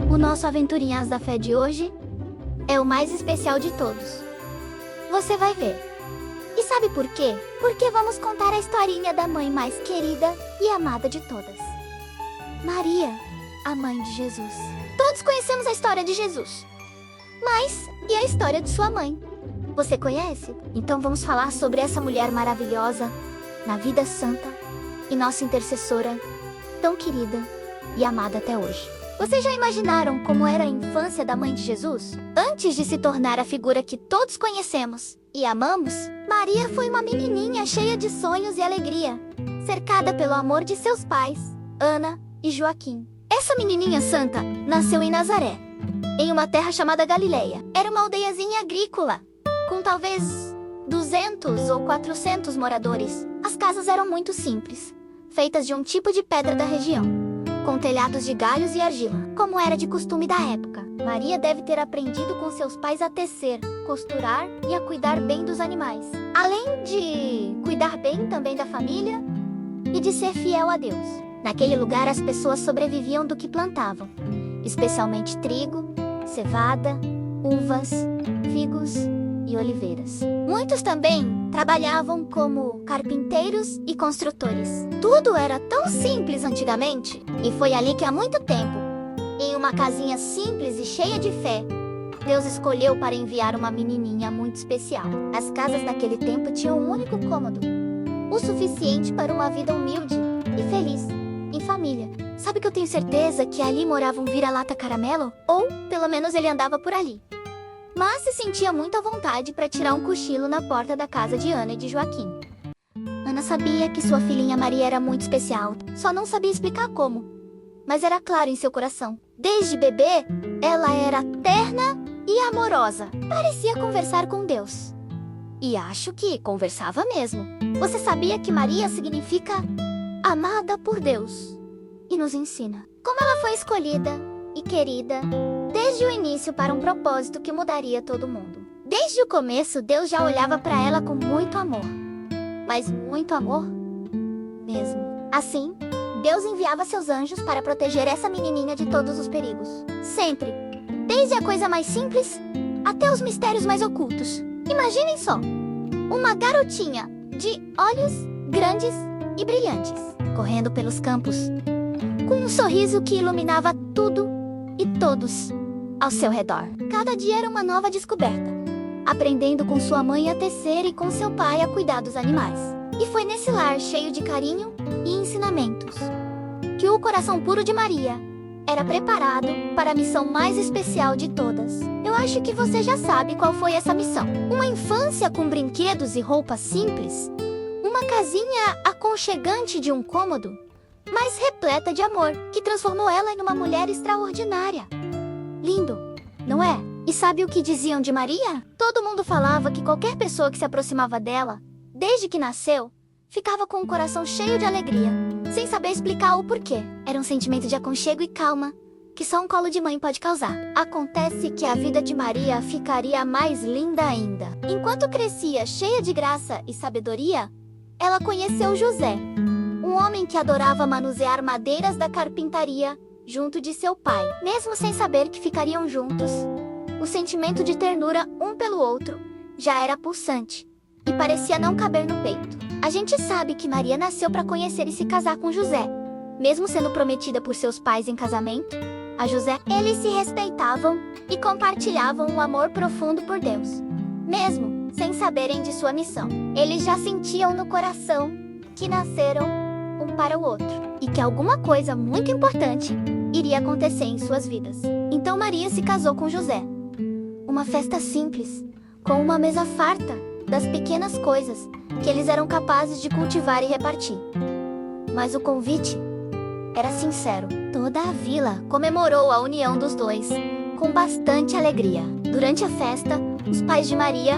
O nosso Aventurinhas da Fé de hoje é o mais especial de todos. Você vai ver. E sabe por quê? Porque vamos contar a historinha da mãe mais querida e amada de todas. Maria, a mãe de Jesus. Todos conhecemos a história de Jesus. Mas, e a história de sua mãe? Você conhece? Então vamos falar sobre essa mulher maravilhosa, na vida santa e nossa intercessora, tão querida e amada até hoje. Vocês já imaginaram como era a infância da mãe de Jesus? Antes de se tornar a figura que todos conhecemos e amamos, Maria foi uma menininha cheia de sonhos e alegria, cercada pelo amor de seus pais, Ana e Joaquim. Essa menininha santa nasceu em Nazaré, em uma terra chamada Galileia. Era uma aldeiazinha agrícola, com talvez 200 ou 400 moradores. As casas eram muito simples, feitas de um tipo de pedra da região, com telhados de galhos e argila, como era de costume da época. Maria deve ter aprendido com seus pais a tecer, costurar e a cuidar bem dos animais, além de cuidar bem também da família e de ser fiel a Deus. Naquele lugar as pessoas sobreviviam do que plantavam, especialmente trigo, cevada, uvas, figos e oliveiras. Muitos também trabalhavam como carpinteiros e construtores. Tudo era tão simples antigamente, e foi ali que há muito tempo, em uma casinha simples e cheia de fé, Deus escolheu para enviar uma menininha muito especial. As casas naquele tempo tinham um único cômodo, o suficiente para uma vida humilde e feliz, em família. Sabe que eu tenho certeza que ali morava um vira-lata caramelo? Ou, pelo menos ele andava por ali. Mas se sentia muito à vontade para tirar um cochilo na porta da casa de Ana e de Joaquim. Ana sabia que sua filhinha Maria era muito especial, só não sabia explicar como. Mas era claro em seu coração. Desde bebê, ela era terna e amorosa. Parecia conversar com Deus. E acho que conversava mesmo. Você sabia que Maria significa amada por Deus? E nos ensina como ela foi escolhida e querida desde o início para um propósito que mudaria todo mundo. Desde o começo, Deus já olhava para ela com muito amor. Mas muito amor mesmo. Assim, Deus enviava seus anjos para proteger essa menininha de todos os perigos. Sempre. Desde a coisa mais simples até os mistérios mais ocultos. Imaginem só. Uma garotinha de olhos grandes e brilhantes, correndo pelos campos, com um sorriso que iluminava tudo e todos ao seu redor. Cada dia era uma nova descoberta, aprendendo com sua mãe a tecer e com seu pai a cuidar dos animais. E foi nesse lar cheio de carinho e ensinamentos que o coração puro de Maria era preparado para a missão mais especial de todas. Eu acho que você já sabe qual foi essa missão. Uma infância com brinquedos e roupas simples, uma casinha aconchegante de um cômodo, mas repleta de amor, que transformou ela em uma mulher extraordinária. Lindo, não é? E sabe o que diziam de Maria? Todo mundo falava que qualquer pessoa que se aproximava dela, desde que nasceu, ficava com o coração cheio de alegria, sem saber explicar o porquê. Era um sentimento de aconchego e calma, que só um colo de mãe pode causar. Acontece que a vida de Maria ficaria mais linda ainda. Enquanto crescia cheia de graça e sabedoria, ela conheceu José, um homem que adorava manusear madeiras da carpintaria junto de seu pai. Mesmo sem saber que ficariam juntos, o sentimento de ternura um pelo outro já era pulsante e parecia não caber no peito. A gente sabe que Maria nasceu para conhecer e se casar com José. Mesmo sendo prometida por seus pais em casamento a José, eles se respeitavam e compartilhavam um amor profundo por Deus. Mesmo sem saberem de sua missão, eles já sentiam no coração que nasceram um para o outro e que alguma coisa muito importante iria acontecer em suas vidas. Então Maria se casou com José. Uma festa simples, com uma mesa farta das pequenas coisas que eles eram capazes de cultivar e repartir. Mas o convite era sincero. Toda a vila comemorou a união dos dois com bastante alegria. Durante a festa, os pais de Maria,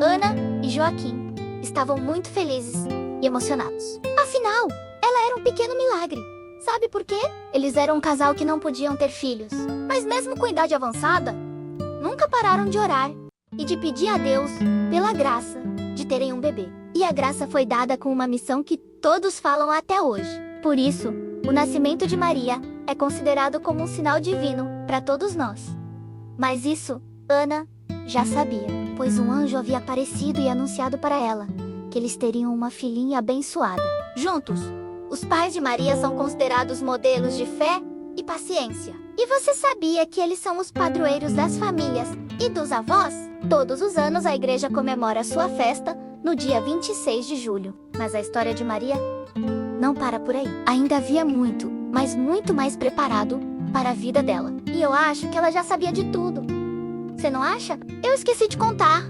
Ana e Joaquim, estavam muito felizes e emocionados. Afinal, ela era um pequeno milagre. Sabe por quê? Eles eram um casal que não podiam ter filhos, mas mesmo com idade avançada, nunca pararam de orar e de pedir a Deus pela graça de terem um bebê. E a graça foi dada com uma missão que todos falam até hoje. Por isso, O nascimento de Maria é considerado como um sinal divino para todos nós. Mas isso, Ana já sabia, pois um anjo havia aparecido e anunciado para ela que eles teriam uma filhinha abençoada. Juntos, os pais de Maria são considerados modelos de fé e paciência. E você sabia que eles são os padroeiros das famílias e dos avós? Todos os anos a igreja comemora sua festa no dia 26 de julho. Mas a história de Maria não para por aí. Ainda havia muito, mas muito mais preparado para a vida dela. E eu acho que ela já sabia de tudo. Você não acha? Eu esqueci de contar.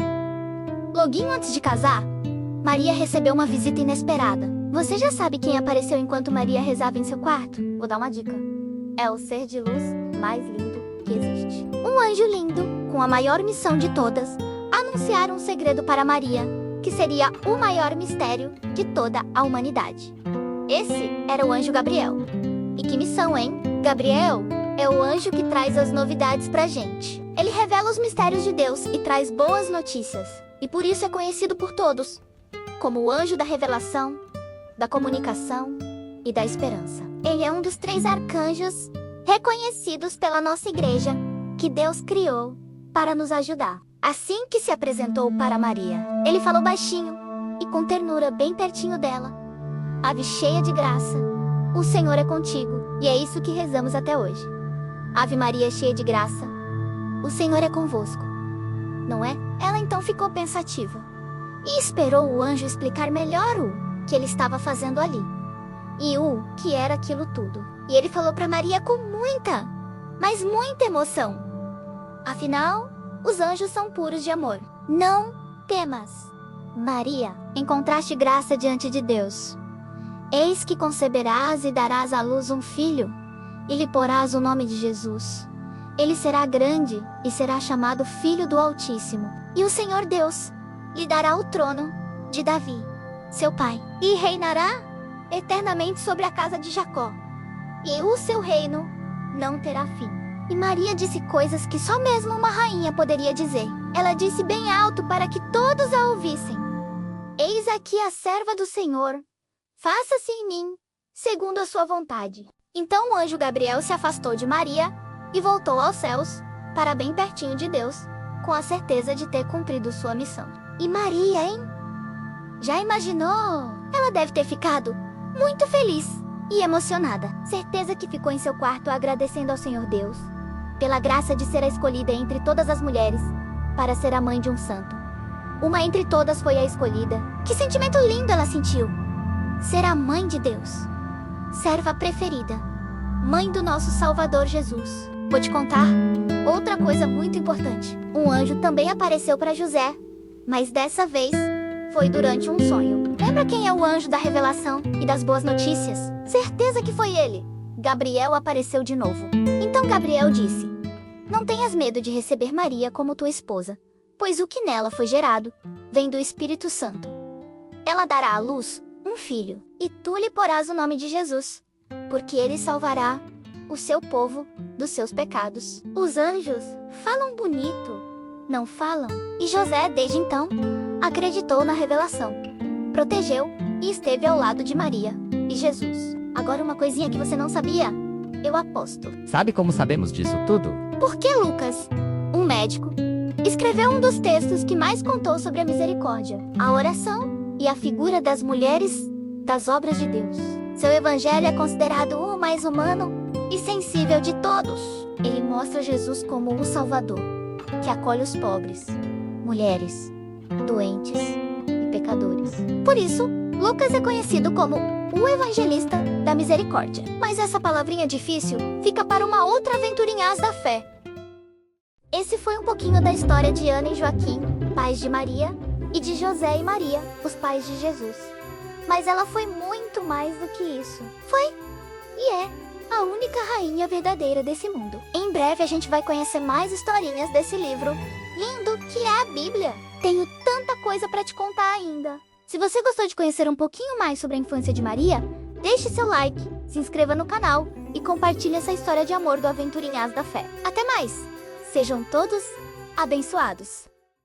Loguinho antes de casar, Maria recebeu uma visita inesperada. Você já sabe quem apareceu enquanto Maria rezava em seu quarto? Vou dar uma dica. É o ser de luz mais lindo que existe. Um anjo lindo, com a maior missão de todas, anunciar um segredo para Maria, que seria o maior mistério de toda a humanidade. Esse era o anjo Gabriel. E que missão, hein? Gabriel é o anjo que traz as novidades pra gente. Ele revela os mistérios de Deus e traz boas notícias. E por isso é conhecido por todos como o anjo da revelação, da comunicação e da esperança. Ele é um dos 3 arcanjos reconhecidos pela nossa igreja que Deus criou para nos ajudar. Assim que se apresentou para Maria, ele falou baixinho e com ternura bem pertinho dela: Ave cheia de graça, o Senhor é contigo. E é isso que rezamos até hoje. Ave Maria cheia de graça, o Senhor é convosco. Não é? Ela então ficou pensativa e esperou o anjo explicar melhor o que ele estava fazendo ali e o que era aquilo tudo. E ele falou para Maria com muita, mas muita emoção: afinal, os anjos são puros de amor. Não temas, Maria, encontraste graça diante de Deus. Eis que conceberás e darás à luz um filho, e lhe porás o nome de Jesus. Ele será grande e será chamado Filho do Altíssimo. E o Senhor Deus lhe dará o trono de Davi, seu pai, e reinará eternamente sobre a casa de Jacó. E o seu reino não terá fim. E Maria disse coisas que só mesmo uma rainha poderia dizer. Ela disse bem alto para que todos a ouvissem: Eis aqui a serva do Senhor, faça-se em mim segundo a sua vontade. Então o anjo Gabriel se afastou de Maria e voltou aos céus, para bem pertinho de Deus, com a certeza de ter cumprido sua missão. E Maria, hein? Já imaginou? Ela deve ter ficado muito feliz e emocionada. Certeza que ficou em seu quarto agradecendo ao Senhor Deus pela graça de ser a escolhida entre todas as mulheres para ser a mãe de um santo. Uma entre todas foi a escolhida. Que sentimento lindo ela sentiu! Ser a mãe de Deus, serva preferida, mãe do nosso Salvador Jesus. Vou te contar outra coisa muito importante. Um anjo também apareceu para José, mas dessa vez foi durante um sonho. Lembra quem é o anjo da revelação e das boas notícias? Certeza que foi ele. Gabriel apareceu de novo. Então Gabriel disse: Não tenhas medo de receber Maria como tua esposa, pois o que nela foi gerado vem do Espírito Santo. Ela dará à luz um filho, e tu lhe porás o nome de Jesus, porque ele salvará o seu povo dos seus pecados. Os anjos falam bonito, não falam? E José, desde então, acreditou na revelação, protegeu e esteve ao lado de Maria e Jesus. Agora uma coisinha que você não sabia, eu aposto. Sabe como sabemos disso tudo? Porque Lucas, um médico, escreveu um dos textos que mais contou sobre a misericórdia, a oração e a figura das mulheres das obras de Deus. Seu evangelho é considerado o mais humano e sensível de todos. Ele mostra Jesus como o Salvador, que acolhe os pobres, mulheres, doentes e pecadores. Por isso, Lucas é conhecido como o evangelista da misericórdia. Mas essa palavrinha difícil fica para uma outra aventurinhas da fé. Esse foi um pouquinho da história de Ana e Joaquim, pais de Maria, e de José e Maria, os pais de Jesus. Mas ela foi muito mais do que isso. Foi e é a única rainha verdadeira desse mundo. Em breve a gente vai conhecer mais historinhas desse livro lindo que é a Bíblia. Tenho tanta coisa para te contar ainda. Se você gostou de conhecer um pouquinho mais sobre a infância de Maria, deixe seu like, se inscreva no canal e compartilhe essa história de amor do Aventurinhas da Fé. Até mais! Sejam todos abençoados!